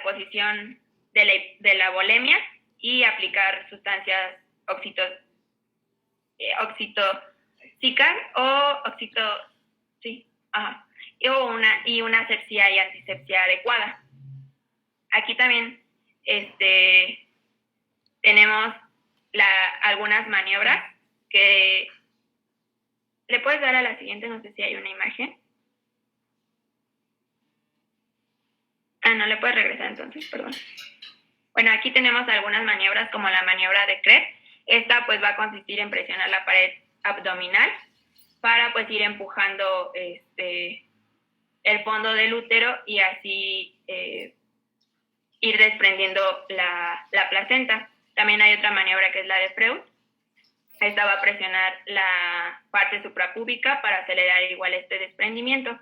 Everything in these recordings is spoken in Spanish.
oposición de la bulimia y aplicar sustancias oxitocicas o y una asepsia y antisepsia adecuada. Aquí también tenemos algunas maniobras que le puedes dar a la siguiente, no sé si hay una imagen. No le puedes regresar entonces, perdón. Bueno, aquí tenemos algunas maniobras como la maniobra de Krebs. Esta pues va a consistir en presionar la pared abdominal para pues ir empujando el fondo del útero y así ir desprendiendo la placenta. También hay otra maniobra que es la de Freud. Esta va a presionar la parte suprapúbica para acelerar igual este desprendimiento.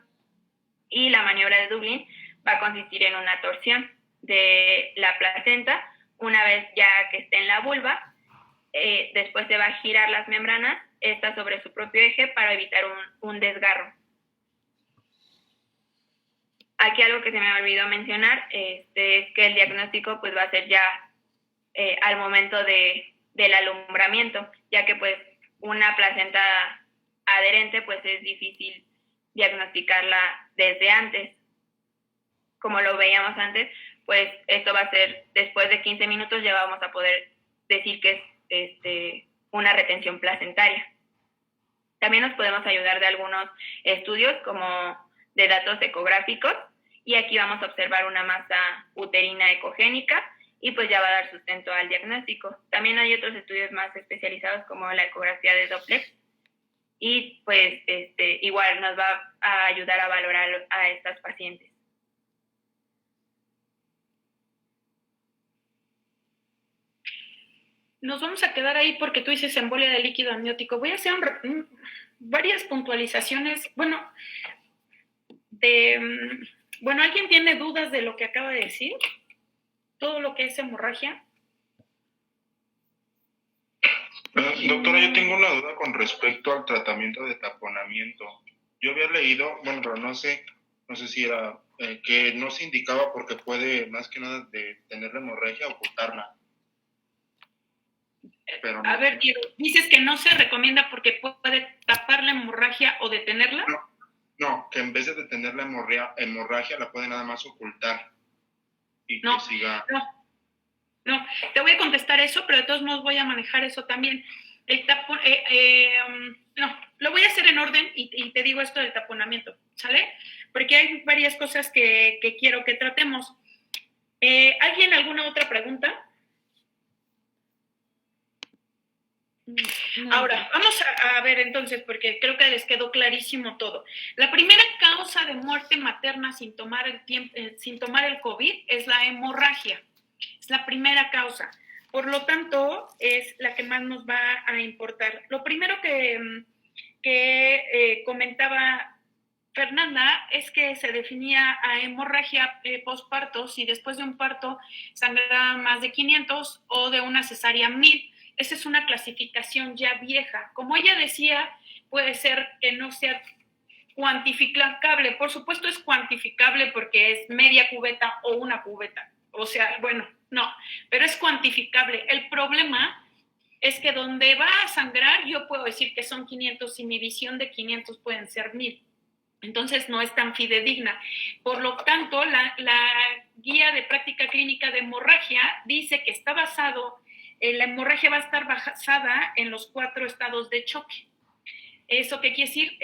Y la maniobra de Dublin va a consistir en una torsión de la placenta una vez ya que esté en la vulva. Después se va a girar las membranas, esta sobre su propio eje, para evitar un desgarro. Aquí algo que se me olvidó mencionar es que el diagnóstico pues va a ser ya al momento del alumbramiento, ya que pues una placenta adherente pues es difícil diagnosticarla desde antes. Como lo veíamos antes, pues esto va a ser después de 15 minutos ya vamos a poder decir que es una retención placentaria. También nos podemos ayudar de algunos estudios como de datos ecográficos y aquí vamos a observar una masa uterina ecogénica y pues ya va a dar sustento al diagnóstico. También hay otros estudios más especializados como la ecografía de Doppler y pues igual nos va a ayudar a valorar a estas pacientes. Nos vamos a quedar ahí porque tú dices embolia de líquido amniótico. Voy a hacer varias puntualizaciones. Bueno, ¿alguien tiene dudas de lo que acaba de decir? Todo lo que es hemorragia. Doctora, yo tengo una duda con respecto al tratamiento de taponamiento. Yo había leído, bueno, pero no sé si era que no se indicaba porque puede, más que nada, de tener la hemorragia, ocultarla. Pero no. A ver, ¿dices que no se recomienda porque puede tapar la hemorragia o detenerla? No, que en vez de detener la hemorragia la puede nada más ocultar y que siga... No, te voy a contestar eso, pero de todos modos voy a manejar eso también. El tapón, lo voy a hacer en orden y te digo esto del taponamiento, ¿sale? Porque hay varias cosas que quiero que tratemos. ¿Alguien alguna otra pregunta? No. Ahora, vamos a ver entonces, porque creo que les quedó clarísimo todo. La primera causa de muerte materna sin tomar el COVID es la hemorragia. Es la primera causa. Por lo tanto, es la que más nos va a importar. Lo primero que comentaba Fernanda es que se definía a hemorragia postparto si después de un parto sangraba más de 500 o de una cesárea 1000. Esa es una clasificación ya vieja. Como ella decía, puede ser que no sea cuantificable. Por supuesto es cuantificable porque es media cubeta o una cubeta. O sea, bueno, no, pero es cuantificable. El problema es que donde va a sangrar, yo puedo decir que son 500 y mi visión de 500 pueden ser 1000. Entonces no es tan fidedigna. Por lo tanto, la guía de práctica clínica de hemorragia dice que está basado, la hemorragia va a estar basada en los 4 estados de choque. ¿Eso qué quiere decir?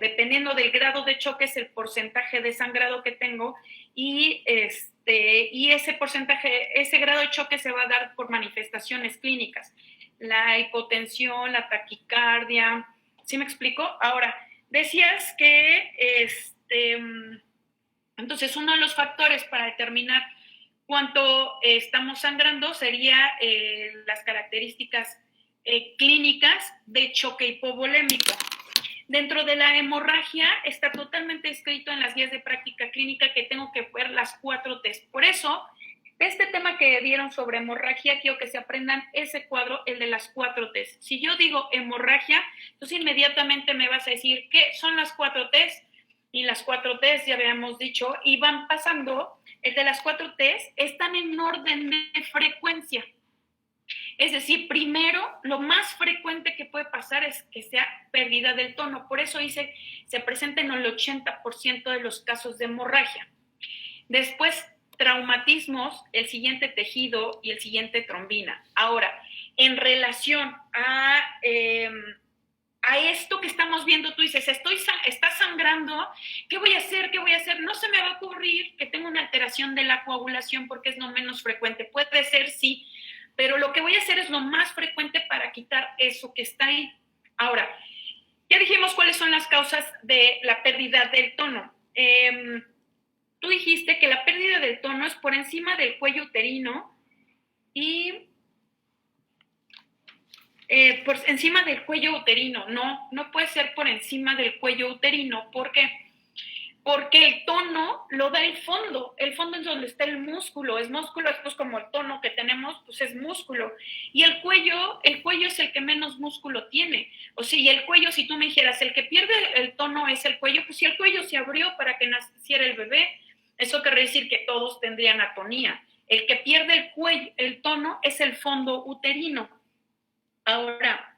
Dependiendo del grado de choque es el porcentaje de sangrado que tengo y ese porcentaje, ese grado de choque se va a dar por manifestaciones clínicas. La hipotensión, la taquicardia, ¿sí me explico? Ahora, decías que entonces uno de los factores para determinar cuánto estamos sangrando sería las características clínicas de choque hipovolémico. Dentro de la hemorragia está totalmente escrito en las guías de práctica clínica que tengo que ver las 4 T's. Por eso, este tema que dieron sobre hemorragia, quiero que se aprendan ese cuadro, el de las 4 T's. Si yo digo hemorragia, entonces inmediatamente me vas a decir, ¿qué son las 4 T's? y las 4Ts, ya habíamos dicho, y van pasando, el de las 4Ts están en orden de frecuencia. Es decir, primero, lo más frecuente que puede pasar es que sea pérdida del tono. Por eso dice, se presenta en el 80% de los casos de hemorragia. Después, traumatismos, el siguiente tejido y el siguiente trombina. Ahora, en relación a esto que estamos viendo, tú dices, está sangrando, ¿qué voy a hacer? ¿Qué voy a hacer? No se me va a ocurrir que tengo una alteración de la coagulación porque es lo menos frecuente. Puede ser, sí, pero lo que voy a hacer es lo más frecuente para quitar eso que está ahí. Ahora, ya dijimos cuáles son las causas de la pérdida del tono. Tú dijiste que la pérdida del tono es por encima del cuello uterino y por encima del cuello uterino. No puede ser por encima del cuello uterino. ¿Por qué? Porque el tono lo da el fondo. El fondo es donde está el músculo. Es músculo, es pues como el tono que tenemos, pues es músculo. Y el cuello es el que menos músculo tiene. O sea, y el cuello, si tú me dijeras, el que pierde el tono es el cuello, pues si el cuello se abrió para que naciera el bebé, eso quiere decir que todos tendrían atonía. El que pierde el tono es el fondo uterino. Ahora,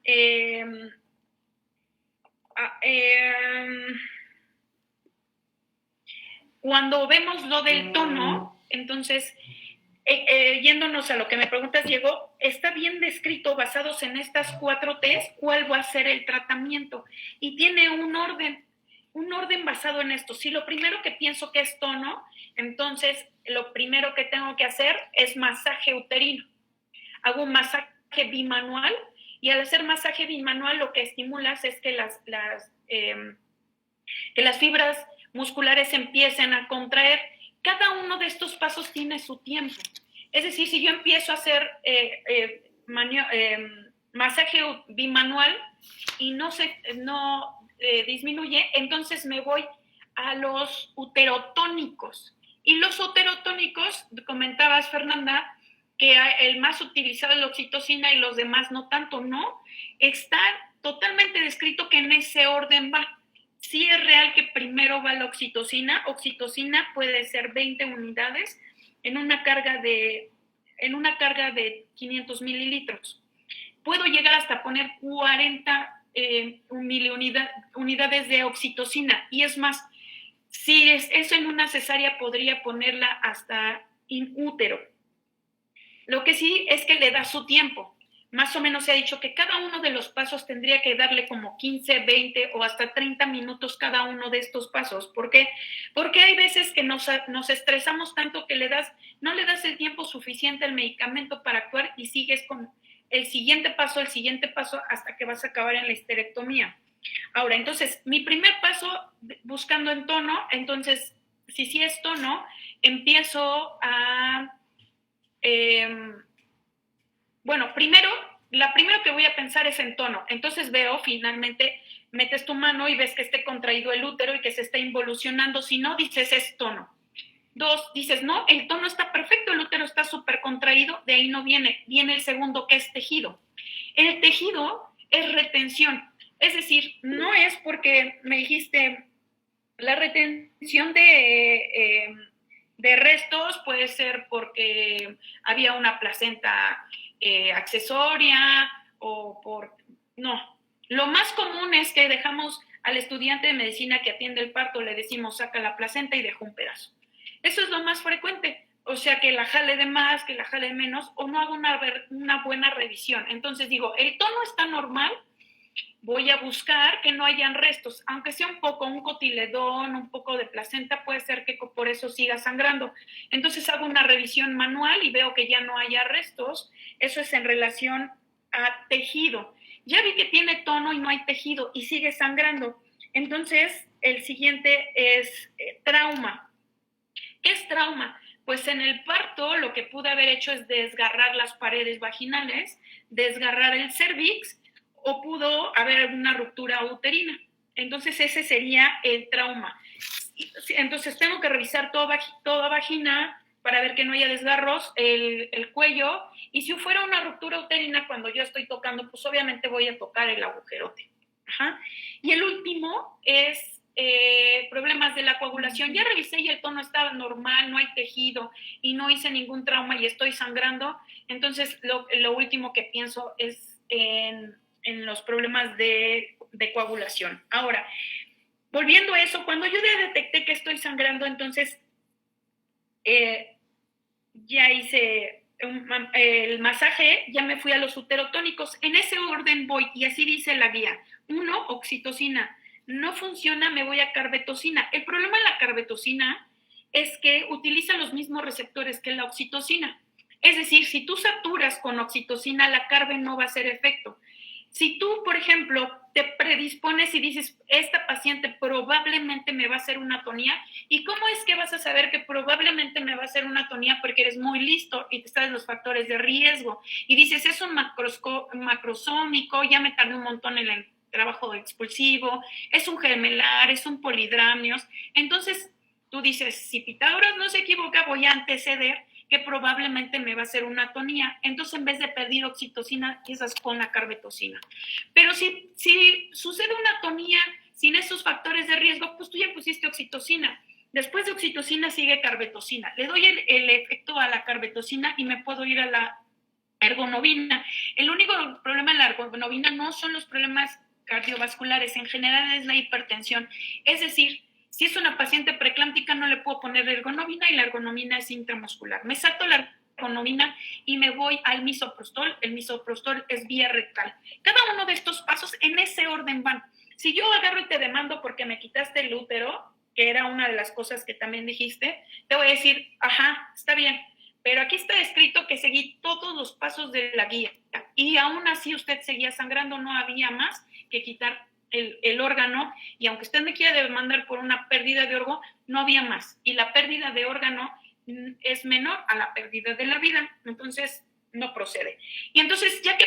cuando vemos lo del tono, entonces, yéndonos a lo que me preguntas, Diego, está bien descrito, basados en estas 4Ts, cuál va a ser el tratamiento. Y tiene un orden basado en esto. Si lo primero que pienso que es tono, entonces lo primero que tengo que hacer es masaje uterino. Hago un masaje bimanual y al hacer masaje bimanual lo que estimulas es que las fibras musculares empiecen a contraer. Cada uno de estos pasos tiene su tiempo. Es decir, si yo empiezo a hacer masaje bimanual y no disminuye, entonces me voy a los uterotónicos. Y los uterotónicos, comentabas, Fernanda, que el más utilizado es la oxitocina y los demás no tanto, ¿no? Está totalmente descrito que en ese orden va. Sí es real que primero va la oxitocina. Oxitocina puede ser 20 unidades en una carga de 500 mililitros. Puedo llegar hasta poner 40 unidades de oxitocina. Y es más, si es eso en una cesárea, podría ponerla hasta in útero. Lo que sí es que le da su tiempo. Más o menos se ha dicho que cada uno de los pasos tendría que darle como 15, 20 o hasta 30 minutos cada uno de estos pasos. ¿Por qué? Porque hay veces que nos estresamos tanto que no le das el tiempo suficiente al medicamento para actuar y sigues con el siguiente paso hasta que vas a acabar en la histerectomía. Ahora, entonces, mi primer paso buscando en tono, entonces, si sí es tono, empiezo a... la primero que voy a pensar es en tono. Entonces veo, finalmente, metes tu mano y ves que esté contraído el útero y que se está involucionando. Si no, dices es tono. 2, dices, no, el tono está perfecto, el útero está súper contraído, de ahí no viene. Viene el segundo, que es tejido. El tejido es retención. Es decir, no es porque me dijiste la retención de restos, puede ser porque había una placenta accesoria o por... No. Lo más común es que dejamos al estudiante de medicina que atiende el parto, le decimos saca la placenta y deja un pedazo. Eso es lo más frecuente. O sea, que la jale de más, que la jale de menos, o no hago una buena revisión. Entonces digo, el tono está normal, voy a buscar que no hayan restos, aunque sea un poco, un cotiledón, un poco de placenta, puede ser que por eso siga sangrando. Entonces hago una revisión manual y veo que ya no haya restos. Eso es en relación a tejido. Ya vi que tiene tono y no hay tejido y sigue sangrando. Entonces, el siguiente es trauma. ¿Qué es trauma? Pues en el parto lo que pude haber hecho es desgarrar las paredes vaginales, desgarrar el cervix, o pudo haber una ruptura uterina. Entonces ese sería el trauma. Entonces tengo que revisar toda vagina para ver que no haya desgarros, el cuello, y si fuera una ruptura uterina cuando yo estoy tocando, pues obviamente voy a tocar el agujerote. Ajá. Y el último es problemas de la coagulación. Ya revisé y el tono estaba normal, no hay tejido y no hice ningún trauma y estoy sangrando. Entonces, lo último que pienso es en los problemas de coagulación. Ahora, volviendo a eso, cuando yo ya detecté que estoy sangrando, entonces ya hice el masaje, ya me fui a los uterotónicos. En ese orden voy, y así dice la guía. 1, oxitocina. No funciona, me voy a carbetocina. El problema de la carbetocina es que utiliza los mismos receptores que la oxitocina. Es decir, si tú saturas con oxitocina, la carbe no va a hacer efecto. Si tú, por ejemplo, te predispones y dices, esta paciente probablemente me va a hacer una atonía, ¿y cómo es que vas a saber que probablemente me va a hacer una atonía? Porque eres muy listo y te sabes los factores de riesgo. Y dices, es un macrosómico, ya me tardé un montón en el trabajo expulsivo, es un gemelar, es un polidramios. Entonces, tú dices, si Pitágoras no se equivoca, voy a anteceder que probablemente me va a hacer una atonía. Entonces, en vez de pedir oxitocina, empiezas con la carbetocina. Pero si sucede una atonía sin esos factores de riesgo, pues tú ya pusiste oxitocina. Después de oxitocina sigue carbetocina. Le doy el efecto a la carbetocina y me puedo ir a la ergonovina. El único problema de la ergonovina no son los problemas cardiovasculares, en general es la hipertensión. Es decir, si es una paciente preeclámptica, no le puedo poner ergonovina y la ergonovina es intramuscular. Me salto la ergonovina y me voy al misoprostol. El misoprostol es vía rectal. Cada uno de estos pasos en ese orden van. Si yo agarro y te demando porque me quitaste el útero, que era una de las cosas que también dijiste, te voy a decir, ajá, está bien, pero aquí está escrito que seguí todos los pasos de la guía y aún así usted seguía sangrando, no había más que quitar el órgano, y aunque usted me quiera demandar por una pérdida de órgano, no había más, y la pérdida de órgano es menor a la pérdida de la vida, entonces no procede. Y entonces, ya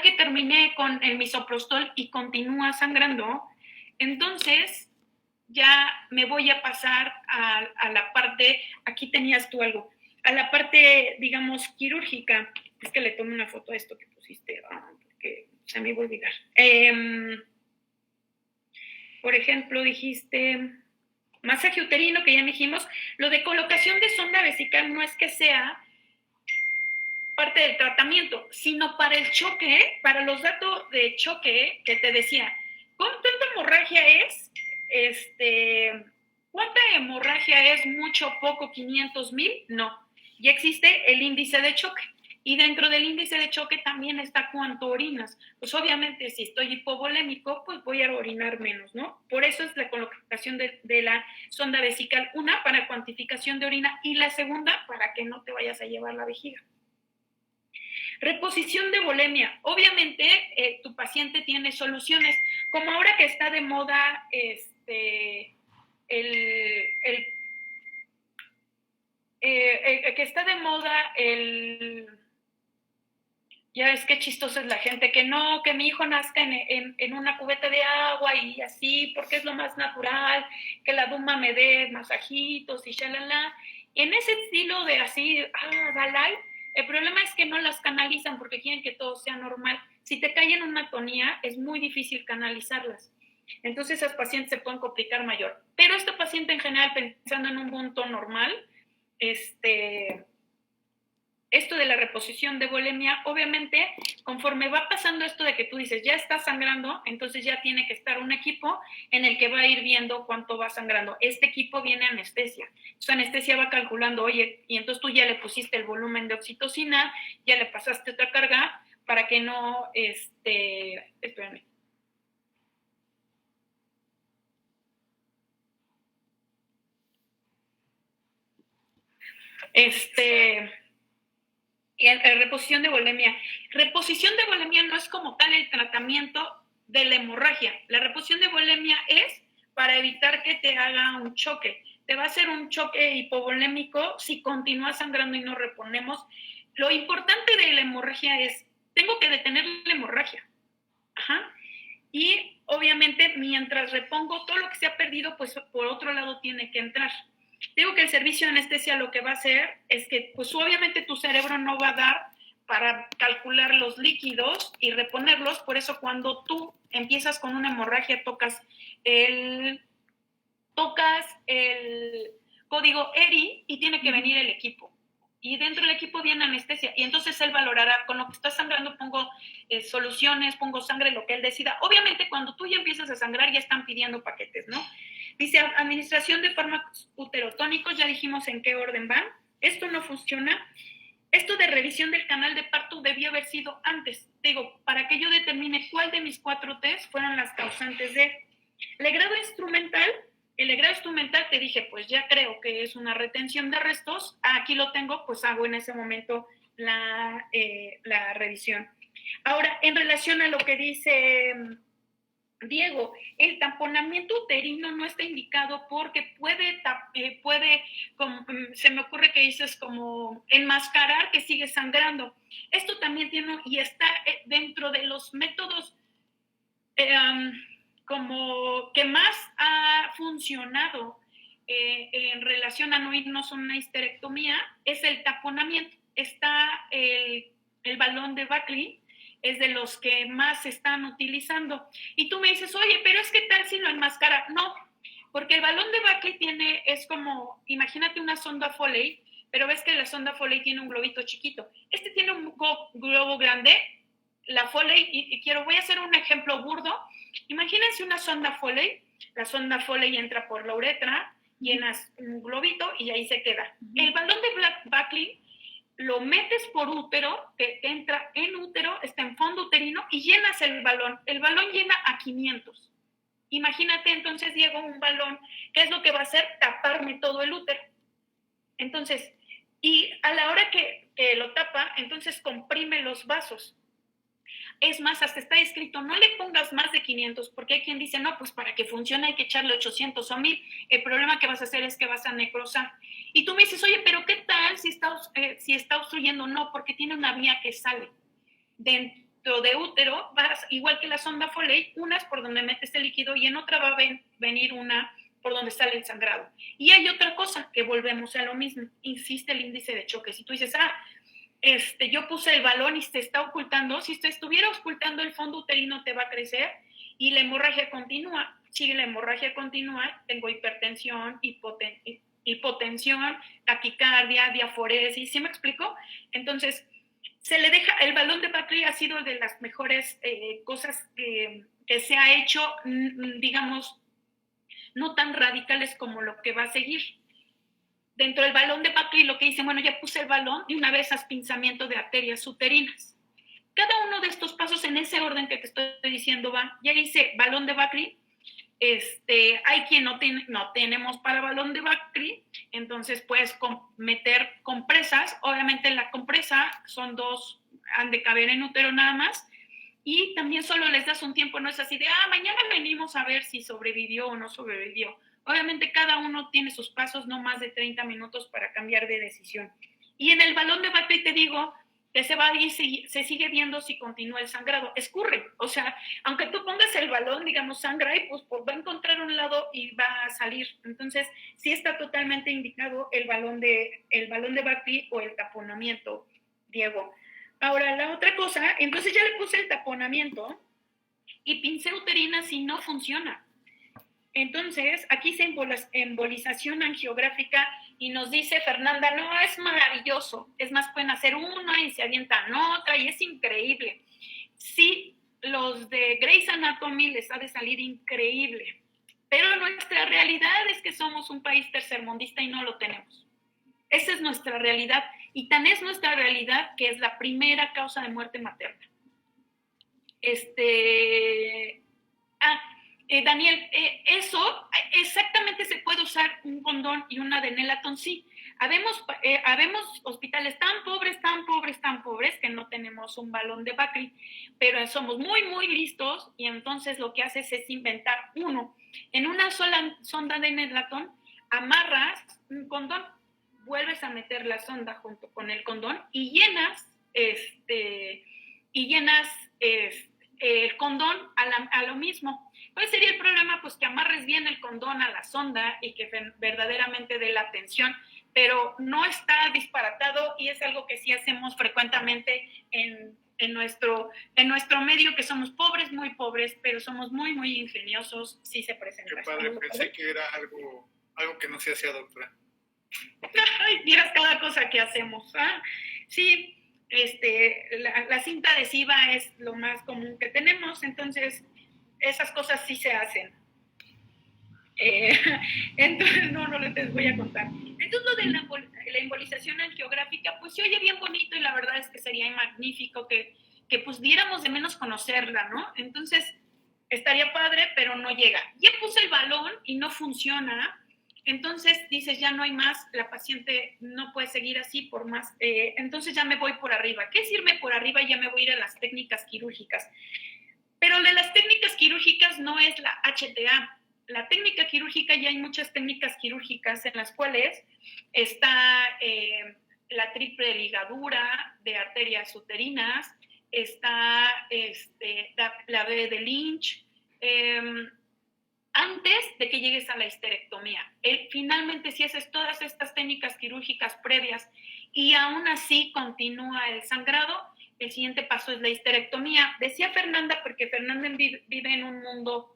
que terminé con el misoprostol y continúa sangrando, entonces ya me voy a pasar a la parte, aquí tenías tú algo, a la parte, digamos, quirúrgica. Es que le tomé una foto a esto que pusiste, porque se me iba a olvidar. Por ejemplo, dijiste masaje uterino, que ya dijimos. Lo de colocación de sonda vesical no es que sea parte del tratamiento, sino para el choque, para los datos de choque que te decía. ¿Cuánta hemorragia es? ¿Cuánta hemorragia es? ¿Mucho, poco, 500,000? No. Ya existe el índice de choque. Y dentro del índice de choque también está cuánto orinas. Pues obviamente si estoy hipovolémico, pues voy a orinar menos, ¿no? Por eso es la colocación de la sonda vesical. Una, para cuantificación de orina, y la segunda, para que no te vayas a llevar la vejiga. Reposición de volemia. Obviamente tu paciente tiene soluciones. Como ahora que está de moda que está de moda ya ves qué chistosa es la gente, que no, que mi hijo nazca en una cubeta de agua y así, porque es lo más natural, que la duma me dé masajitos y shalala. En ese estilo de así, Dalai, el problema es que no las canalizan porque quieren que todo sea normal. Si te cae en una atonía, es muy difícil canalizarlas. Entonces esas pacientes se pueden complicar mayor. Pero esta paciente en general, pensando en un punto normal, esto de la reposición de volemia, obviamente, conforme va pasando esto de que tú dices, ya está sangrando, entonces ya tiene que estar un equipo en el que va a ir viendo cuánto va sangrando. Este equipo viene anestesia. Su anestesia va calculando, oye, y entonces tú ya le pusiste el volumen de oxitocina, ya le pasaste otra carga para que no, espérame. Reposición de volemia. Reposición de volemia no es como tal el tratamiento de la hemorragia. La reposición de volemia es para evitar que te haga un choque. Te va a hacer un choque hipovolémico si continúas sangrando y no reponemos. Lo importante de la hemorragia es, tengo que detener la hemorragia. Y obviamente mientras repongo todo lo que se ha perdido, pues por otro lado tiene que entrar. Digo que el servicio de anestesia lo que va a hacer es que, pues obviamente tu cerebro no va a dar para calcular los líquidos y reponerlos, por eso cuando tú empiezas con una hemorragia tocas tocas el código ERI y tiene que venir el equipo. Y dentro del equipo viene anestesia. Y entonces él valorará, con lo que está sangrando pongo soluciones, pongo sangre, lo que él decida. Obviamente cuando tú ya empiezas a sangrar ya están pidiendo paquetes, ¿no? Dice, administración de fármacos uterotónicos, ya dijimos en qué orden van. Esto no funciona. Esto de revisión del canal de parto debió haber sido antes. Digo, para que yo determine cuál de mis 4 T's fueron las causantes de... El legrado instrumental te dije, pues ya creo que es una retención de restos. Aquí lo tengo, pues hago en ese momento la revisión. Ahora, en relación a lo que dice Diego, el tamponamiento uterino no está indicado porque puede como, se me ocurre que dices como enmascarar que sigue sangrando. Esto también tiene y está dentro de los métodos como que más ha funcionado en relación a no irnos a una histerectomía es el taponamiento. Está el balón de Buckley, es de los que más se están utilizando. Y tú me dices, oye, pero es que tal si lo enmascara. No, porque el balón de Buckley es como, imagínate una sonda Foley, pero ves que la sonda Foley tiene un globito chiquito. Este tiene un globo grande, la Foley, voy a hacer un ejemplo burdo. Imagínense una sonda Foley, la sonda Foley entra por la uretra, llenas un globito y ahí se queda. El balón de Buckley lo metes por útero, te entra en útero, está en fondo uterino y llenas el balón. El balón llena a 500. Imagínate entonces, Diego, un balón, ¿qué es lo que va a hacer? Taparme todo el útero. Entonces, y a la hora que lo tapa, entonces comprime los vasos. Es más, hasta está escrito, no le pongas más de 500, porque hay quien dice, no, pues para que funcione hay que echarle 800 o 1000. El problema que vas a hacer es que vas a necrosar. Y tú me dices, oye, pero ¿qué tal si está obstruyendo? No, porque tiene una vía que sale. Dentro de útero, igual que la sonda Foley, una es por donde metes el líquido y en otra va a venir una por donde sale el sangrado. Y hay otra cosa, que volvemos a lo mismo, insiste el índice de choque. Si tú dices, yo puse el balón y se está ocultando, si te estuviera ocultando el fondo uterino te va a crecer y la hemorragia continúa. Si la hemorragia continúa, tengo hipertensión, hipotensión, taquicardia, diaforesis, ¿sí me explico? Entonces, se le deja, el balón de Buckley ha sido de las mejores cosas que se ha hecho, digamos, no tan radicales como lo que va a seguir. Dentro del balón de Buckley lo que dice, bueno, ya puse el balón y una vez aspinzamiento de arterias uterinas. Cada uno de estos pasos en ese orden que te estoy diciendo va. Ya hice balón de Buckley, hay quien no tenemos para balón de Buckley, entonces puedes meter compresas. Obviamente la compresa son 2, han de caber en útero nada más, y también solo les das un tiempo, no es así de, mañana venimos a ver si sobrevivió o no sobrevivió. Obviamente cada uno tiene sus pasos, no más de 30 minutos para cambiar de decisión. Y en el balón de Buckley te digo que se va a ir, se sigue viendo si continúa el sangrado. Escurre, o sea, aunque tú pongas el balón, digamos, sangra y pues va a encontrar un lado y va a salir. Entonces, sí está totalmente indicado el balón de Buckley o el taponamiento, Diego. Ahora, la otra cosa, entonces ya le puse el taponamiento y pincé uterina si no funciona. Entonces, aquí dice embolización angiográfica y nos dice Fernanda, no, es maravilloso. Es más, pueden hacer una y se avientan otra y es increíble. Sí, los de Grey's Anatomy les ha de salir increíble. Pero nuestra realidad es que somos un país tercermundista y no lo tenemos. Esa es nuestra realidad. Y tan es nuestra realidad que es la primera causa de muerte materna. Daniel, eso exactamente se puede usar un condón y una de Nelaton, sí. Habemos hospitales tan pobres que no tenemos un balón de Buckley, pero somos muy, muy listos y entonces lo que haces es inventar uno. En una sola sonda de Nelaton amarras un condón, vuelves a meter la sonda junto con el condón y llenas el condón a lo mismo. ¿Cuál sería el problema? Pues que amarres bien el condón a la sonda y que verdaderamente dé la tensión, pero no está disparatado y es algo que sí hacemos frecuentemente en en nuestro medio, que somos pobres, muy pobres, pero somos muy, muy ingeniosos, sí se presenta. Qué padre, pensé que era algo que no se hacía, doctora. Ay, miras cada cosa que hacemos. ¿Ah? Sí, la cinta adhesiva es lo más común que tenemos, entonces esas cosas sí se hacen. Entonces, no les voy a contar. Entonces, lo de la embolización angiográfica, pues se oye bien bonito y la verdad es que sería magnífico que pues diéramos de menos conocerla, ¿no? Entonces, estaría padre, pero no llega. Ya puse el balón y no funciona, entonces dices, ya no hay más, la paciente no puede seguir así por más, entonces ya me voy por arriba. ¿Qué es irme por arriba? Ya me voy a ir a las técnicas quirúrgicas. Pero de las técnicas quirúrgicas no es la HTA. La técnica quirúrgica, ya hay muchas técnicas quirúrgicas en las cuales está la triple ligadura de arterias uterinas, está la B de Lynch, antes de que llegues a la histerectomía. Finalmente, si haces todas estas técnicas quirúrgicas previas y aún así continúa el sangrado, el siguiente paso es la histerectomía. Decía Fernanda, porque Fernanda vive en un mundo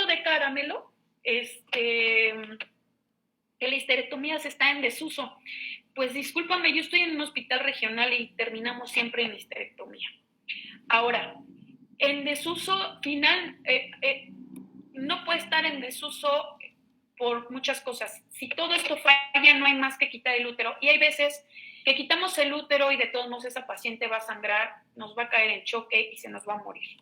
de caramelo, que la histerectomía se está en desuso. Pues discúlpame, yo estoy en un hospital regional y terminamos siempre en histerectomía. Ahora, en desuso final, no puede estar en desuso por muchas cosas. Si todo esto falla, no hay más que quitar el útero. Y hay veces que quitamos el útero y de todos modos esa paciente va a sangrar, nos va a caer en choque y se nos va a morir.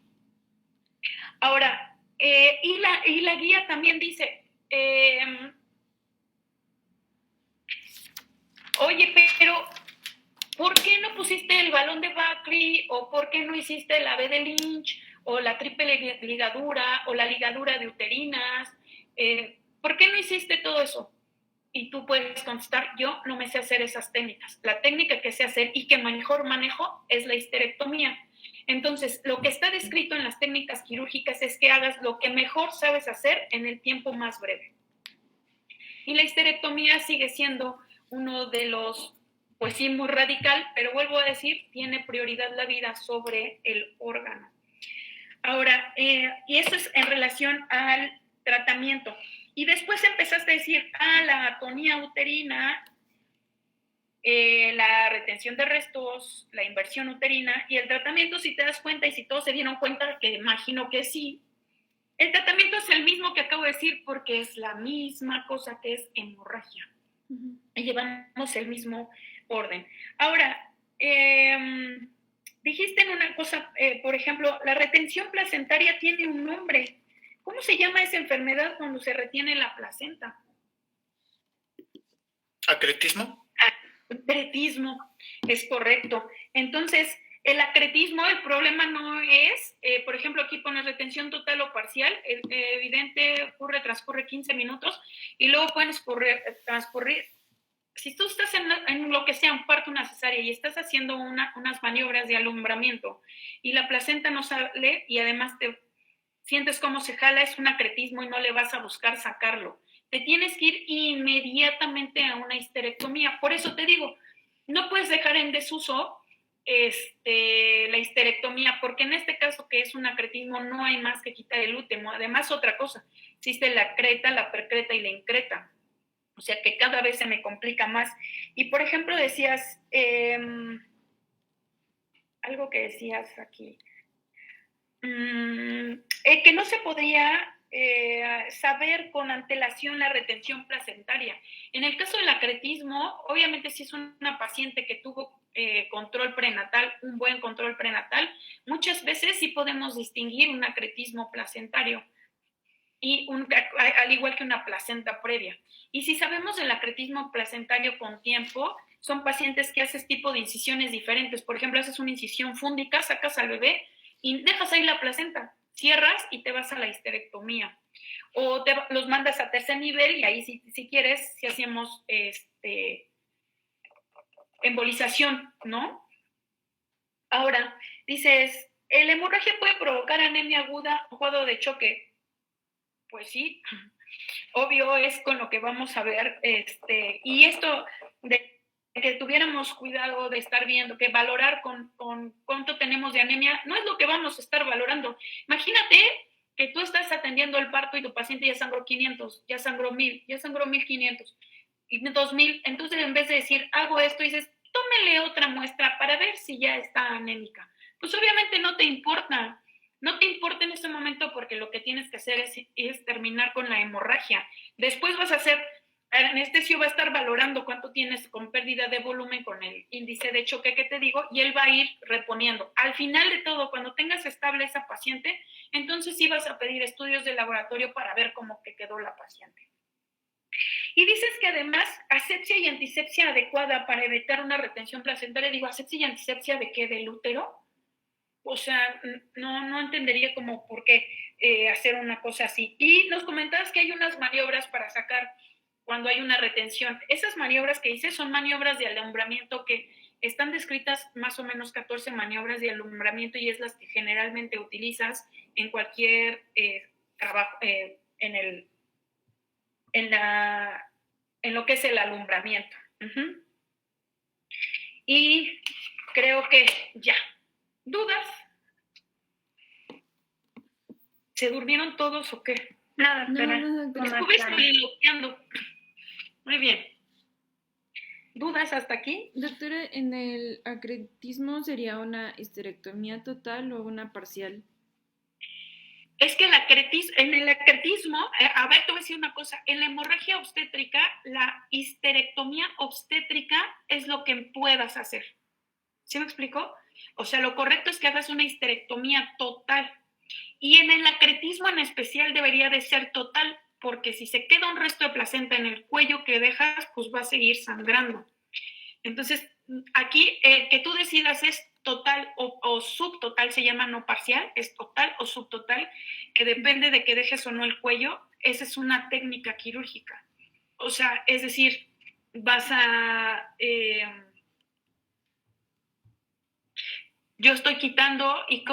Ahora, y la guía también dice, oye, pero ¿por qué no pusiste el balón de Buckley? ¿O por qué no hiciste la B de Lynch? ¿O la triple ligadura? ¿O la ligadura de uterinas? ¿Por qué no hiciste todo eso? Y tú puedes contestar, yo no me sé hacer esas técnicas. La técnica que sé hacer y que mejor manejo es la histerectomía. Entonces, lo que está descrito en las técnicas quirúrgicas es que hagas lo que mejor sabes hacer en el tiempo más breve. Y la histerectomía sigue siendo uno de los, pues sí, muy radical, pero vuelvo a decir, tiene prioridad la vida sobre el órgano. Ahora, y eso es en relación al tratamiento. Y después empezaste a decir, la atonía uterina, la retención de restos, la inversión uterina y el tratamiento, si te das cuenta y si todos se dieron cuenta, que imagino que sí, el tratamiento es el mismo que acabo de decir porque es la misma cosa que es hemorragia. Y llevamos el mismo orden. Ahora, dijiste en una cosa, por ejemplo, la retención placentaria tiene un nombre. ¿Cómo se llama esa enfermedad cuando se retiene la placenta? ¿Acretismo? Acretismo, es correcto. Entonces, el acretismo, el problema no es, por ejemplo, aquí pone retención total o parcial, evidente transcurre 15 minutos y luego pueden transcurrir. Si tú estás en lo que sea, un parto, una cesárea y estás haciendo unas maniobras de alumbramiento y la placenta no sale y además te sientes cómo se jala, es un acretismo y no le vas a buscar sacarlo. Te tienes que ir inmediatamente a una histerectomía. Por eso te digo, no puedes dejar en desuso la histerectomía, porque en este caso que es un acretismo no hay más que quitar el útero. Además, otra cosa, existe la creta, la percreta y la increta. O sea que cada vez se me complica más. Y por ejemplo decías, algo que decías aquí, que no se podría saber con antelación la retención placentaria. En el caso del acretismo, obviamente si es una paciente que tuvo control prenatal, un buen control prenatal, muchas veces sí podemos distinguir un acretismo placentario, y al igual que una placenta previa. Y si sabemos del acretismo placentario con tiempo, son pacientes que haces tipo de incisiones diferentes. Por ejemplo, haces una incisión fúndica, sacas al bebé y dejas ahí la placenta, cierras y te vas a la histerectomía. O los mandas a tercer nivel y ahí si quieres, si hacemos embolización, ¿no? Ahora, dices, ¿la hemorragia puede provocar anemia aguda o cuadro de choque? Pues sí, obvio es con lo que vamos a ver, y esto que tuviéramos cuidado de estar viendo, que valorar con cuánto tenemos de anemia, no es lo que vamos a estar valorando. Imagínate que tú estás atendiendo el parto y tu paciente ya sangró 500, ya sangró 1000, ya sangró 1500 y 2000, entonces en vez de decir, hago esto, dices, tómele otra muestra para ver si ya está anémica. Pues obviamente no te importa en este momento porque lo que tienes que hacer es terminar con la hemorragia. Después vas a hacer, el anestesio va a estar valorando cuánto tienes con pérdida de volumen con el índice de choque que te digo y él va a ir reponiendo. Al final de todo, cuando tengas estable esa paciente, entonces sí vas a pedir estudios de laboratorio para ver cómo que quedó la paciente. Y dices que además asepsia y antisepsia adecuada para evitar una retención placentaria. Digo, ¿asepsia y antisepsia de qué? ¿Del útero? O sea, no entendería como por qué hacer una cosa así. Y nos comentabas que hay unas maniobras para sacar cuando hay una retención. Esas maniobras que hice son maniobras de alumbramiento que están descritas más o menos 14 maniobras de alumbramiento y es las que generalmente utilizas en cualquier trabajo, en lo que es el alumbramiento. Y creo que ya. ¿Dudas? ¿Se durmieron todos o qué? No, doctora. No, doctora. Estuve soliloqueando. Muy bien. ¿Dudas hasta aquí? Doctora, ¿en el acretismo sería una histerectomía total o una parcial? Es que en el acretismo, a ver, te voy a decir una cosa, en la hemorragia obstétrica, la histerectomía obstétrica es lo que puedas hacer. ¿Sí me explico? O sea, lo correcto es que hagas una histerectomía total. Y en el acretismo en especial debería de ser total, porque si se queda un resto de placenta en el cuello que dejas, pues va a seguir sangrando. Entonces, aquí que tú decidas es total o subtotal, se llama no parcial, es total o subtotal, que depende de que dejes o no el cuello. Esa es una técnica quirúrgica. O sea, es decir, vas a... yo estoy quitando, y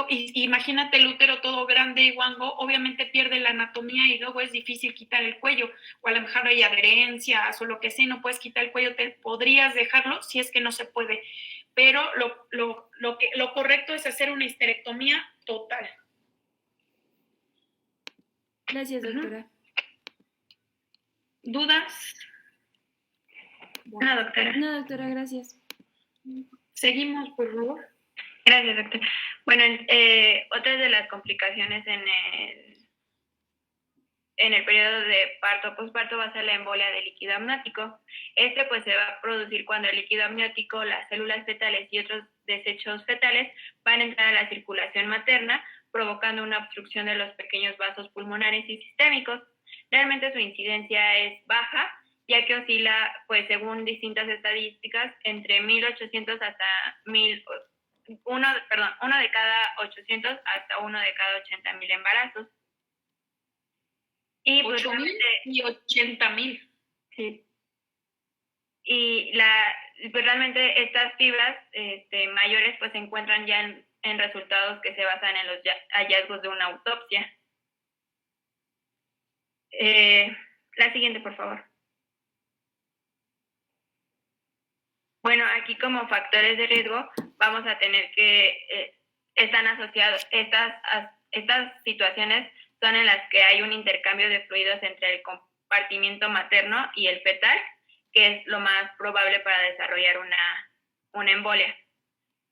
imagínate el útero todo grande y guango, obviamente pierde la anatomía y luego es difícil quitar el cuello, o a lo mejor hay adherencias o lo que sea, no puedes quitar el cuello, podrías dejarlo si es que no se puede, pero lo correcto es hacer una histerectomía total. Gracias, doctora. ¿Dudas? No, doctora. No, doctora, gracias. Seguimos, por favor. Gracias, doctora. Bueno, otra de las complicaciones en el periodo de parto posparto va a ser la embolia de líquido amniótico. Pues se va a producir cuando el líquido amniótico, las células fetales y otros desechos fetales van a entrar a la circulación materna, provocando una obstrucción de los pequeños vasos pulmonares y sistémicos. Realmente su incidencia es baja, ya que oscila, pues según distintas estadísticas, entre 1.800 hasta 1.000. Uno de cada 800 hasta uno de cada 80,000 embarazos. Y pues 8,000 y 80,000. Sí. Y pues realmente estas fibras mayores pues se encuentran ya en resultados que se basan en los hallazgos de una autopsia. La siguiente, por favor. Bueno, aquí como factores de riesgo vamos a tener que están asociados, estas situaciones son en las que hay un intercambio de fluidos entre el compartimiento materno y el fetal, que es lo más probable para desarrollar una embolia.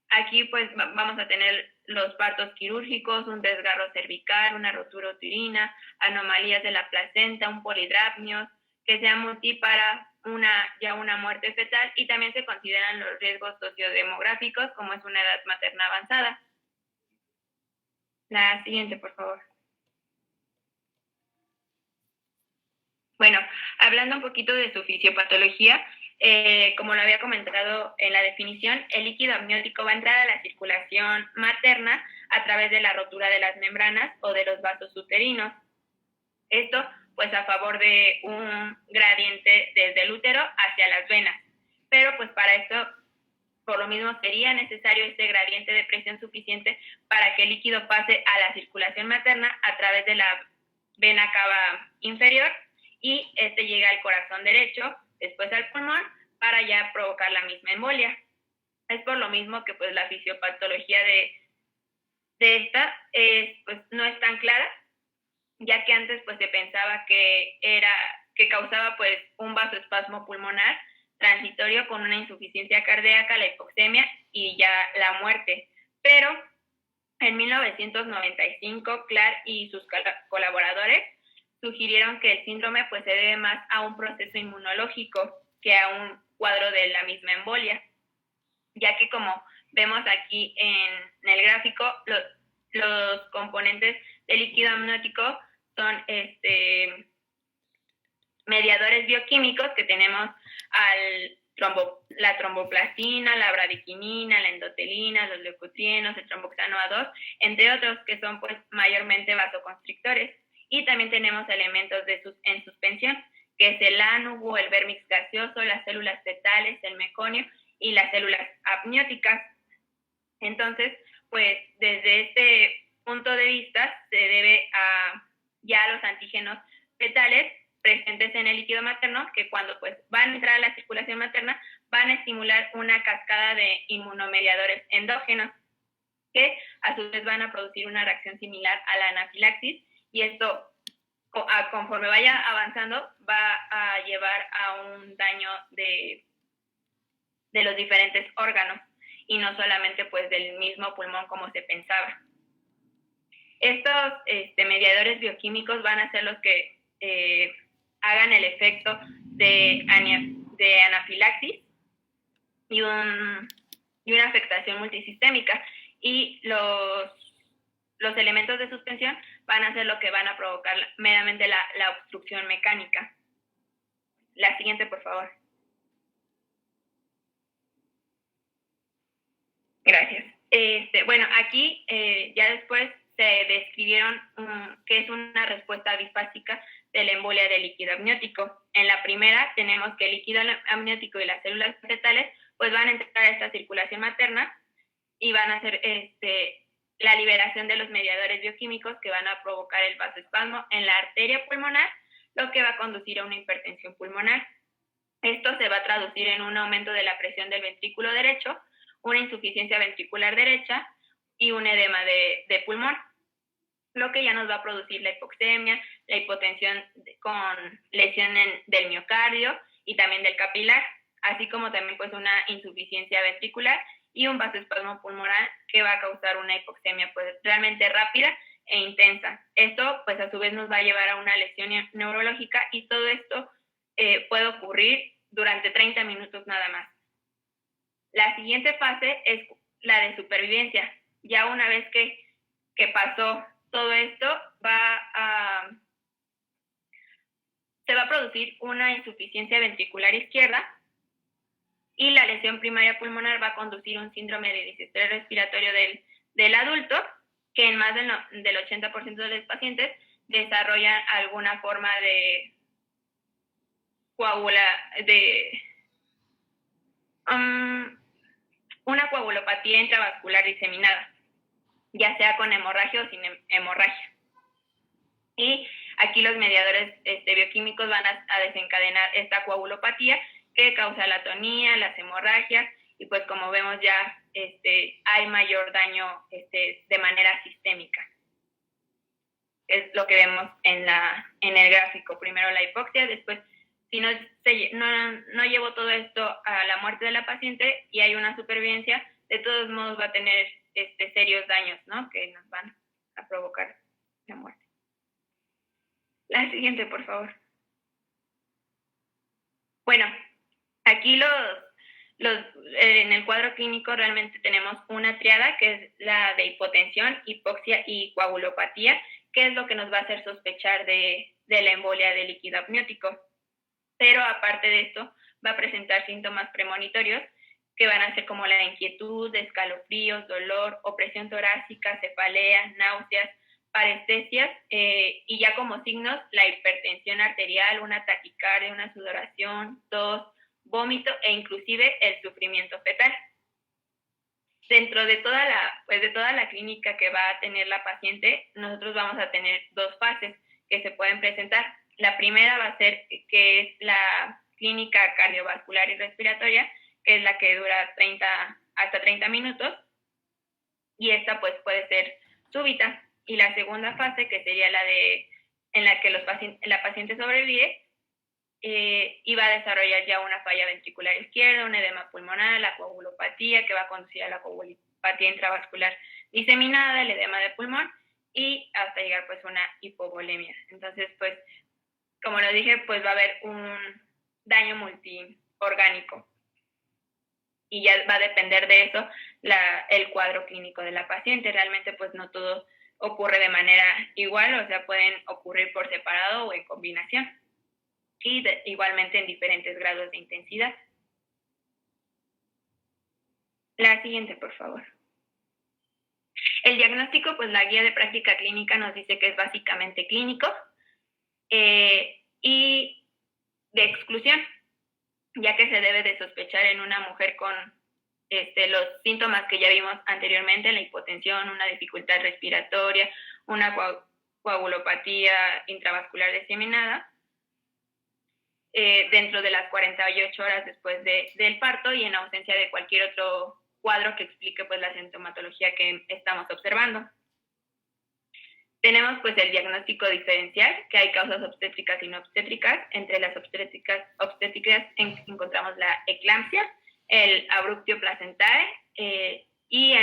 Aquí pues vamos a tener los partos quirúrgicos, un desgarro cervical, una rotura uterina, anomalías de la placenta, un polidrapnios, que sea multípara, una muerte fetal, y también se consideran los riesgos sociodemográficos, como es una edad materna avanzada. La siguiente, por favor. Bueno, hablando un poquito de su fisiopatología, como lo había comentado en la definición, el líquido amniótico va a entrar a la circulación materna a través de la rotura de las membranas o de los vasos uterinos. Esto pues a favor de un gradiente desde el útero hacia las venas. Pero pues para esto, por lo mismo, sería necesario este gradiente de presión suficiente para que el líquido pase a la circulación materna a través de la vena cava inferior y llegue al corazón derecho, después al pulmón, para ya provocar la misma embolia. Es por lo mismo que pues la fisiopatología de esta pues no es tan clara, ya que antes pues se pensaba que causaba pues un vasoespasmo pulmonar transitorio con una insuficiencia cardíaca, la hipoxemia y ya la muerte. Pero en 1995, Clark y sus colaboradores sugirieron que el síndrome pues se debe más a un proceso inmunológico que a un cuadro de la misma embolia, ya que como vemos aquí en el gráfico, los componentes del líquido amniótico son mediadores bioquímicos que tenemos la tromboplastina, la bradiquinina, la endotelina, los leucotrienos, el tromboxano A2, entre otros que son pues mayormente vasoconstrictores. Y también tenemos elementos en suspensión, que es el ánubo, el vérmix gaseoso, las células fetales, el meconio y las células amnióticas. Entonces, pues desde este punto de vista se debe ya a los antígenos fetales presentes en el líquido materno, que cuando pues van a entrar a la circulación materna van a estimular una cascada de inmunomediadores endógenos que a su vez van a producir una reacción similar a la anafilaxis, y esto conforme vaya avanzando va a llevar a un daño de los diferentes órganos y no solamente pues del mismo pulmón como se pensaba. Estos mediadores bioquímicos van a ser los que hagan el efecto de anafilaxis y una afectación multisistémica, y los elementos de suspensión van a ser lo que van a provocar meramente la obstrucción mecánica. La siguiente, por favor. Gracias. Bueno, aquí ya después se describieron qué es una respuesta bispástica de la embolia del líquido amniótico. En la primera tenemos que el líquido amniótico y las células fetales pues van a entrar a esta circulación materna y van a hacer la liberación de los mediadores bioquímicos que van a provocar el vasoespasmo en la arteria pulmonar, lo que va a conducir a una hipertensión pulmonar. Esto se va a traducir en un aumento de la presión del ventrículo derecho, una insuficiencia ventricular derecha y un edema de pulmón, lo que ya nos va a producir la hipoxemia, la hipotensión con lesión del miocardio y también del capilar, así como también pues una insuficiencia ventricular y un vasoespasmo pulmonar que va a causar una hipoxemia pues realmente rápida e intensa. Esto pues a su vez nos va a llevar a una lesión neurológica, y todo esto puede ocurrir durante 30 minutos nada más. La siguiente fase es la de supervivencia. Ya una vez que pasó todo esto, se va a producir una insuficiencia ventricular izquierda, y la lesión primaria pulmonar va a conducir a un síndrome de distrés respiratorio del adulto, que en más del 80% de los pacientes desarrollan alguna forma de una coagulopatía intravascular diseminada, ya sea con hemorragia o sin hemorragia. Y aquí los mediadores bioquímicos van a desencadenar esta coagulopatía que causa la atonía, las hemorragias, y pues como vemos ya hay mayor daño de manera sistémica. Es lo que vemos en el gráfico. Primero la hipoxia, después si no llevo todo esto a la muerte de la paciente y hay una supervivencia, de todos modos va a tener serios daños, ¿no?, que nos van a provocar la muerte. La siguiente, por favor. Bueno, aquí en el cuadro clínico realmente tenemos una triada, que es la de hipotensión, hipoxia y coagulopatía, que es lo que nos va a hacer sospechar de la embolia del líquido amniótico. Pero aparte de esto, va a presentar síntomas premonitorios que van a ser como la inquietud, escalofríos, dolor, opresión torácica, cefalea, náuseas, parestesias, y ya como signos la hipertensión arterial, una taquicardia, una sudoración, tos, vómito e inclusive el sufrimiento fetal. Dentro de toda la clínica que va a tener la paciente, nosotros vamos a tener dos fases que se pueden presentar. La primera va a ser que es la clínica cardiovascular y respiratoria, que es la que dura hasta 30 minutos, y esta pues puede ser súbita. Y la segunda fase, que sería en la que la paciente sobrevive, iba a desarrollar ya una falla ventricular izquierda, un edema pulmonar, la coagulopatía, que va a conducir a la coagulopatía intravascular diseminada, el edema de pulmón, y hasta llegar pues una hipovolemia. Entonces, pues, como lo dije, pues va a haber un daño multiorgánico. Y ya va a depender de eso el cuadro clínico de la paciente. Realmente, pues, no todo ocurre de manera igual, o sea, pueden ocurrir por separado o en combinación. Y igualmente en diferentes grados de intensidad. La siguiente, por favor. El diagnóstico, pues la guía de práctica clínica nos dice que es básicamente clínico y de exclusión, ya que se debe de sospechar en una mujer con los síntomas que ya vimos anteriormente, la hipotensión, una dificultad respiratoria, una coagulopatía intravascular diseminada, dentro de las 48 horas después del parto y en ausencia de cualquier otro cuadro que explique pues la sintomatología que estamos observando. Tenemos pues el diagnóstico diferencial, que hay causas obstétricas y no obstétricas. Entre las obstétricas encontramos la eclampsia, el abruptio placentae y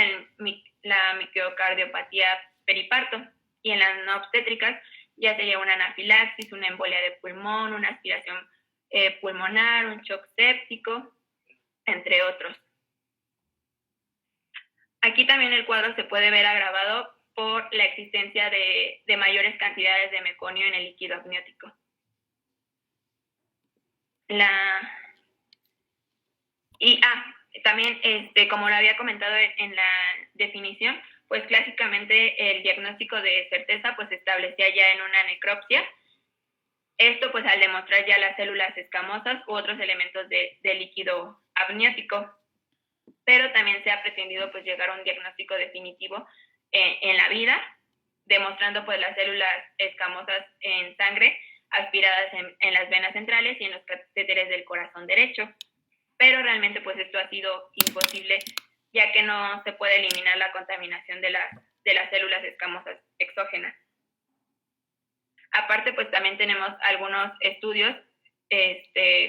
la miocardiopatía periparto. Y en las no obstétricas ya sería una anafilaxis, una embolia de pulmón, una aspiración pulmonar, un shock séptico, entre otros. Aquí también el cuadro se puede ver agravado por la existencia de mayores cantidades de meconio en el líquido amniótico. También, como lo había comentado en la definición, pues clásicamente el diagnóstico de certeza pues se establecía ya en una necropsia. Esto pues al demostrar ya las células escamosas u otros elementos de líquido amniótico. Pero también se ha pretendido pues llegar a un diagnóstico definitivo en la vida, demostrando pues las células escamosas en sangre aspiradas en las venas centrales y en los catéteres del corazón derecho. Pero realmente pues esto ha sido imposible, ya que no se puede eliminar la contaminación de las células escamosas exógenas. Aparte pues también tenemos algunos estudios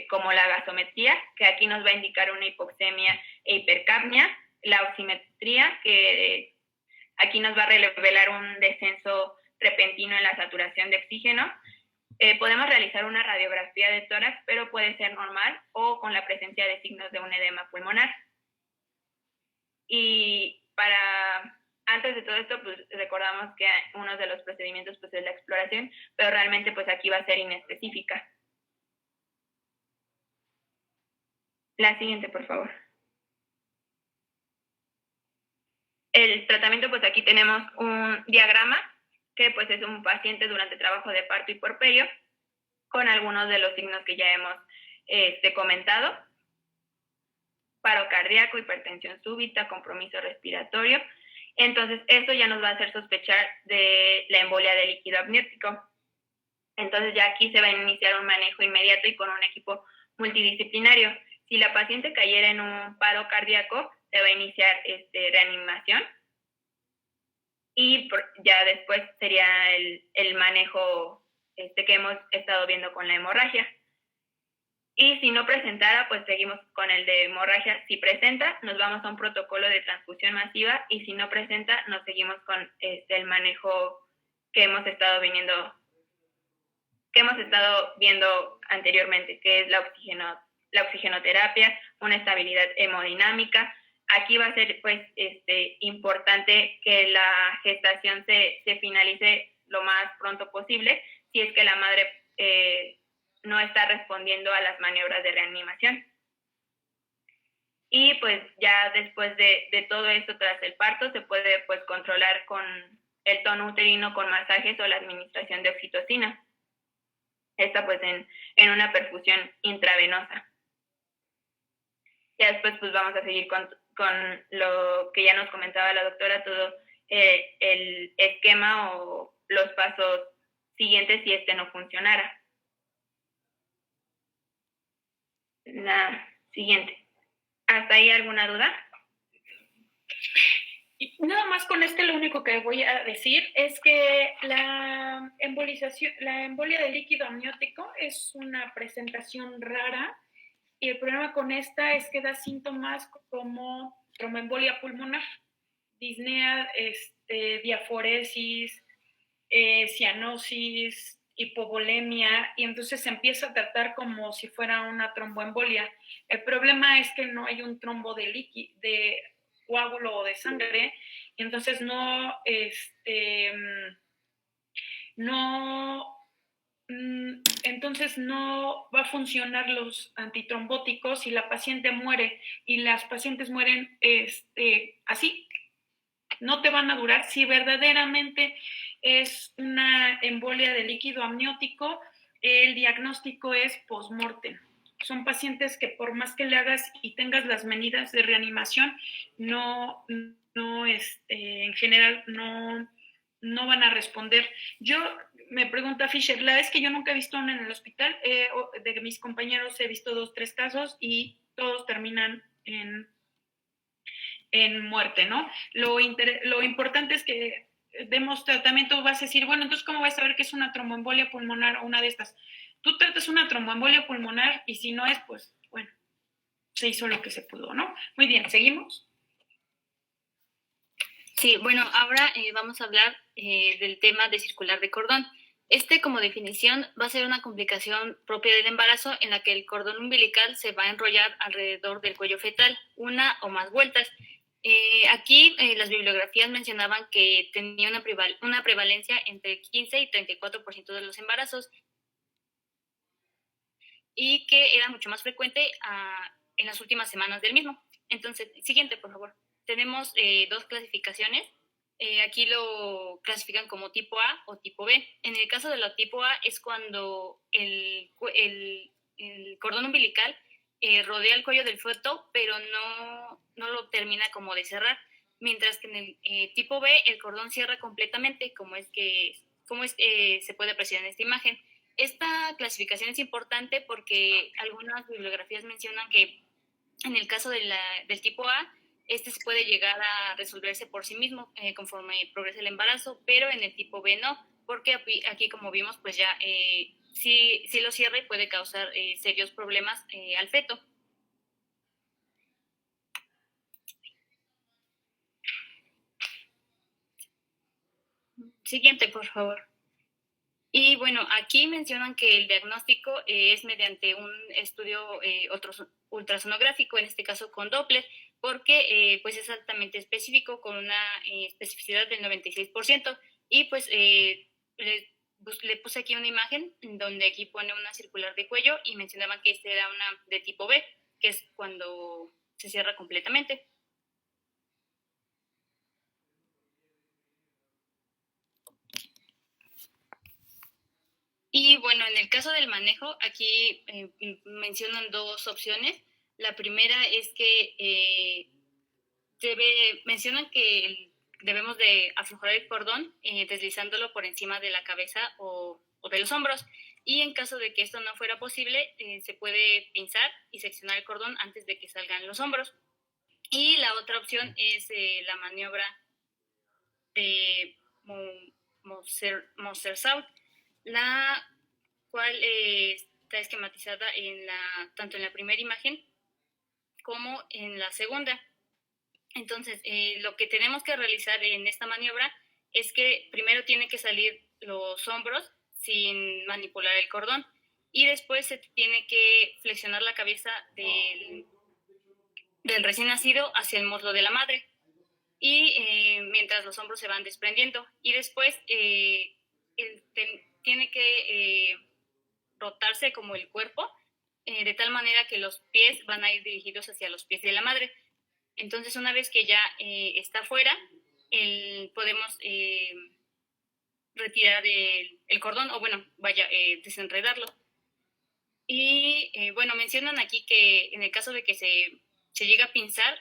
como la gasometría, que aquí nos va a indicar una hipoxemia e hipercapnia, la oximetría, que aquí nos va a revelar un descenso repentino en la saturación de oxígeno. Podemos realizar una radiografía de tórax, pero puede ser normal o con la presencia de signos de un edema pulmonar. Y antes de todo esto, pues recordamos que uno de los procedimientos pues, es la exploración, pero realmente pues aquí va a ser inespecífica. La siguiente, por favor. El tratamiento, pues aquí tenemos un diagrama que pues es un paciente durante trabajo de parto y puerperio con algunos de los signos que ya hemos comentado: paro cardíaco, hipertensión súbita, compromiso respiratorio. Entonces, esto ya nos va a hacer sospechar de la embolia de líquido amniótico. Entonces, ya aquí se va a iniciar un manejo inmediato y con un equipo multidisciplinario. Si la paciente cayera en un paro cardíaco, se va a iniciar reanimación y ya después sería el manejo que hemos estado viendo con la hemorragia. Y si no presentara, pues seguimos con el de hemorragia. Si presenta, nos vamos a un protocolo de transfusión masiva, y si no presenta, nos seguimos con el manejo que hemos estado viendo anteriormente, que es la oxigenoterapia, una estabilidad hemodinámica. Aquí va a ser pues importante que la gestación se finalice lo más pronto posible si es que la madre no está respondiendo a las maniobras de reanimación. Y pues ya después de todo esto, tras el parto, se puede pues controlar con el tono uterino con masajes o la administración de oxitocina. Esta pues en una perfusión intravenosa. Ya después pues vamos a seguir con lo que ya nos comentaba la doctora, todo el esquema o los pasos siguientes si no funcionara. la siguiente. ¿Hasta ahí alguna duda? Y nada más con lo único que voy a decir es que la embolia de líquido amniótico es una presentación rara y el problema con esta es que da síntomas como tromboembolia pulmonar, disnea, diaforesis, cianosis, hipovolemia, y entonces se empieza a tratar como si fuera una tromboembolia. El problema es que no hay un trombo de coágulo o de sangre, y entonces entonces no va a funcionar los antitrombóticos y la paciente muere, y las pacientes mueren así, no te van a durar. Si verdaderamente es una embolia de líquido amniótico, el diagnóstico es post-mortem. Son pacientes que por más que le hagas y tengas las medidas de reanimación, en general no van a responder. Yo me pregunta Fisher, la vez que yo nunca he visto una en el hospital, de mis compañeros he visto 2, 3 casos y todos terminan en muerte, ¿no? Lo importante es que demos tratamiento. Vas a decir, bueno, entonces, ¿cómo vas a saber que es una tromboembolia pulmonar o una de estas? Tú tratas una tromboembolia pulmonar y si no es, pues, bueno, se hizo lo que se pudo, ¿no? Muy bien, ¿seguimos? Sí, bueno, ahora vamos a hablar del tema de circular de cordón. Como definición, va a ser una complicación propia del embarazo en la que el cordón umbilical se va a enrollar alrededor del cuello fetal, una o más vueltas. Aquí las bibliografías mencionaban que tenía una prevalencia entre 15 y 34% de los embarazos y que era mucho más frecuente en las últimas semanas del mismo. Entonces, siguiente, por favor. Tenemos 2 clasificaciones. Aquí lo clasifican como tipo A o tipo B. En el caso de la tipo A es cuando el cordón umbilical rodea el cuello del feto, pero no lo termina como de cerrar. Mientras que en el tipo B el cordón cierra completamente, como se puede apreciar en esta imagen. Esta clasificación es importante porque algunas bibliografías mencionan que en el caso del tipo A, se puede llegar a resolverse por sí mismo conforme progresa el embarazo, pero en el tipo B no, porque aquí como vimos, pues ya sí lo cierra y puede causar serios problemas al feto. Siguiente, por favor. Y bueno, aquí mencionan que el diagnóstico es mediante un estudio ultrasonográfico, en este caso con Doppler, porque pues es altamente específico, con una especificidad del 96%. Y pues le puse aquí una imagen donde aquí pone una circular de cuello y mencionaban que era una de tipo B, que es cuando se cierra completamente. Y bueno, en el caso del manejo, aquí mencionan 2 opciones. La primera es que mencionan que debemos de aflojar el cordón deslizándolo por encima de la cabeza o de los hombros. Y en caso de que esto no fuera posible, se puede pinzar y seccionar el cordón antes de que salgan los hombros. Y la otra opción es la maniobra de Moser-Saud, la cual está esquematizada tanto en la primera imagen como en la segunda. Entonces, lo que tenemos que realizar en esta maniobra es que primero tienen que salir los hombros sin manipular el cordón y después se tiene que flexionar la cabeza del recién nacido hacia el muslo de la madre, y mientras los hombros se van desprendiendo, y después tiene que rotarse como el cuerpo de tal manera que los pies van a ir dirigidos hacia los pies de la madre. Entonces, una vez que ya está fuera, podemos retirar el cordón, o bueno, desenredarlo. Y bueno, mencionan aquí que en el caso de que se llega a pinzar,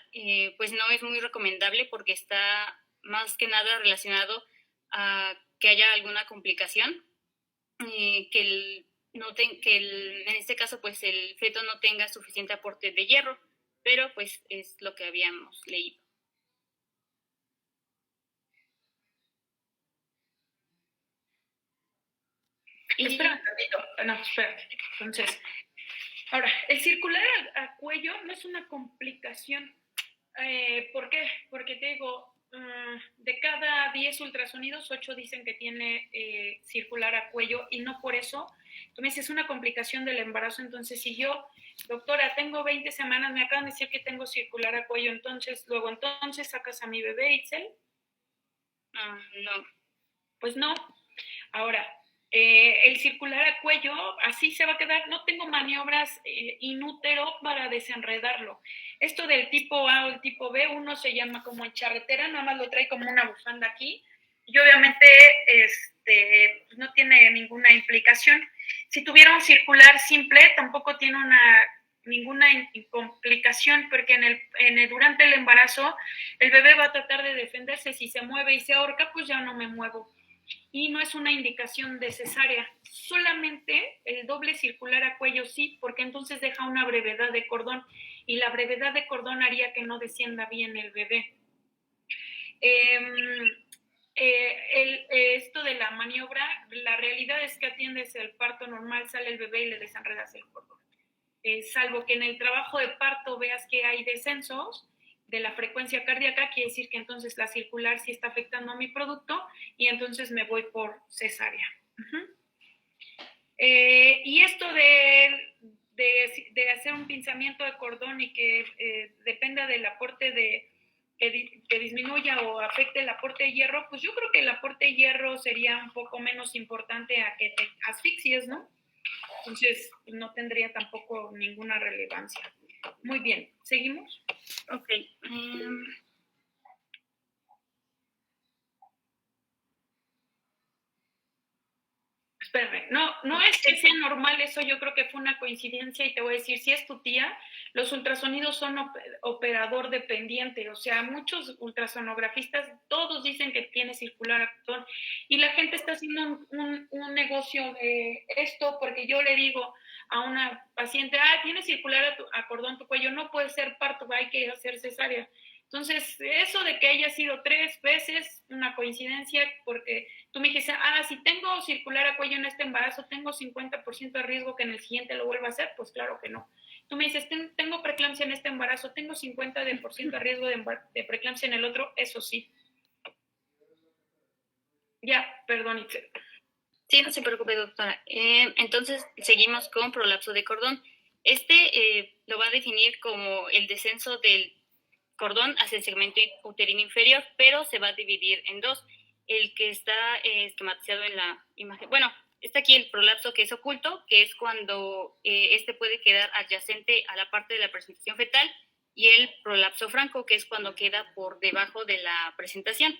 pues no es muy recomendable porque está más que nada relacionado a que haya alguna complicación, que en este caso pues el feto no tenga suficiente aporte de hierro, pero pues es lo que habíamos leído. Espera un tantito. No, espérate. Entonces, ahora, el circular a cuello no es una complicación. ¿Por qué? Porque te digo, de cada 10 ultrasonidos, 8 dicen que tiene circular a cuello y no por eso. Tú me dices, es una complicación del embarazo. Entonces, si yo, doctora, tengo 20 semanas, me acaban de decir que tengo circular a cuello, entonces, luego entonces sacas a mi bebé, Itzel. No. Pues no. Ahora, el circular a cuello, así se va a quedar. No tengo maniobras in útero para desenredarlo. Esto del tipo A o el tipo B, uno se llama como en charretera, nada más lo trae como una bufanda aquí. Y obviamente pues no tiene ninguna implicación. Si tuviera un circular simple, tampoco tiene ninguna complicación, porque durante el embarazo el bebé va a tratar de defenderse. Si se mueve y se ahorca, pues ya no me muevo. Y no es una indicación de cesárea, solamente el doble circular a cuello sí, porque entonces deja una brevedad de cordón y la brevedad de cordón haría que no descienda bien el bebé. Esto de la maniobra, la realidad es que atiendes el parto normal, sale el bebé y le desenredas el cordón. Salvo que en el trabajo de parto veas que hay descensos de la frecuencia cardíaca, quiere decir que entonces la circular sí está afectando a mi producto y entonces me voy por cesárea. Y esto de hacer un pinzamiento de cordón y que dependa del aporte que disminuya o afecte el aporte de hierro, pues yo creo que el aporte de hierro sería un poco menos importante a que te asfixies, ¿no? Entonces no tendría tampoco ninguna relevancia. Muy bien, ¿seguimos? Ok. Espérame, no es que sea normal eso, yo creo que fue una coincidencia y te voy a decir, si es tu tía, los ultrasonidos son operador dependiente, o sea, muchos ultrasonografistas, todos dicen que tiene circular a cordón y la gente está haciendo un negocio de esto porque yo le digo a una paciente, tiene circular a cordón tu cuello, no puede ser parto, hay que hacer cesárea. Entonces, eso de que haya sido 3 veces, una coincidencia, porque tú me dijiste, si tengo circular a cuello en este embarazo, tengo 50% de riesgo que en el siguiente lo vuelva a hacer, pues claro que no. Tú me dices, tengo preeclampsia en este embarazo, tengo 50% de riesgo de preeclampsia en el otro, eso sí. Ya, perdón, Itzel. Sí, no se preocupe, doctora. Entonces, seguimos con prolapso de cordón. Lo va a definir como el descenso del cordón hacia el segmento uterino inferior, pero se va a dividir en dos. El que está esquematizado en la imagen. Bueno, está aquí el prolapso que es oculto, que es cuando puede quedar adyacente a la parte de la presentación fetal, y el prolapso franco, que es cuando queda por debajo de la presentación.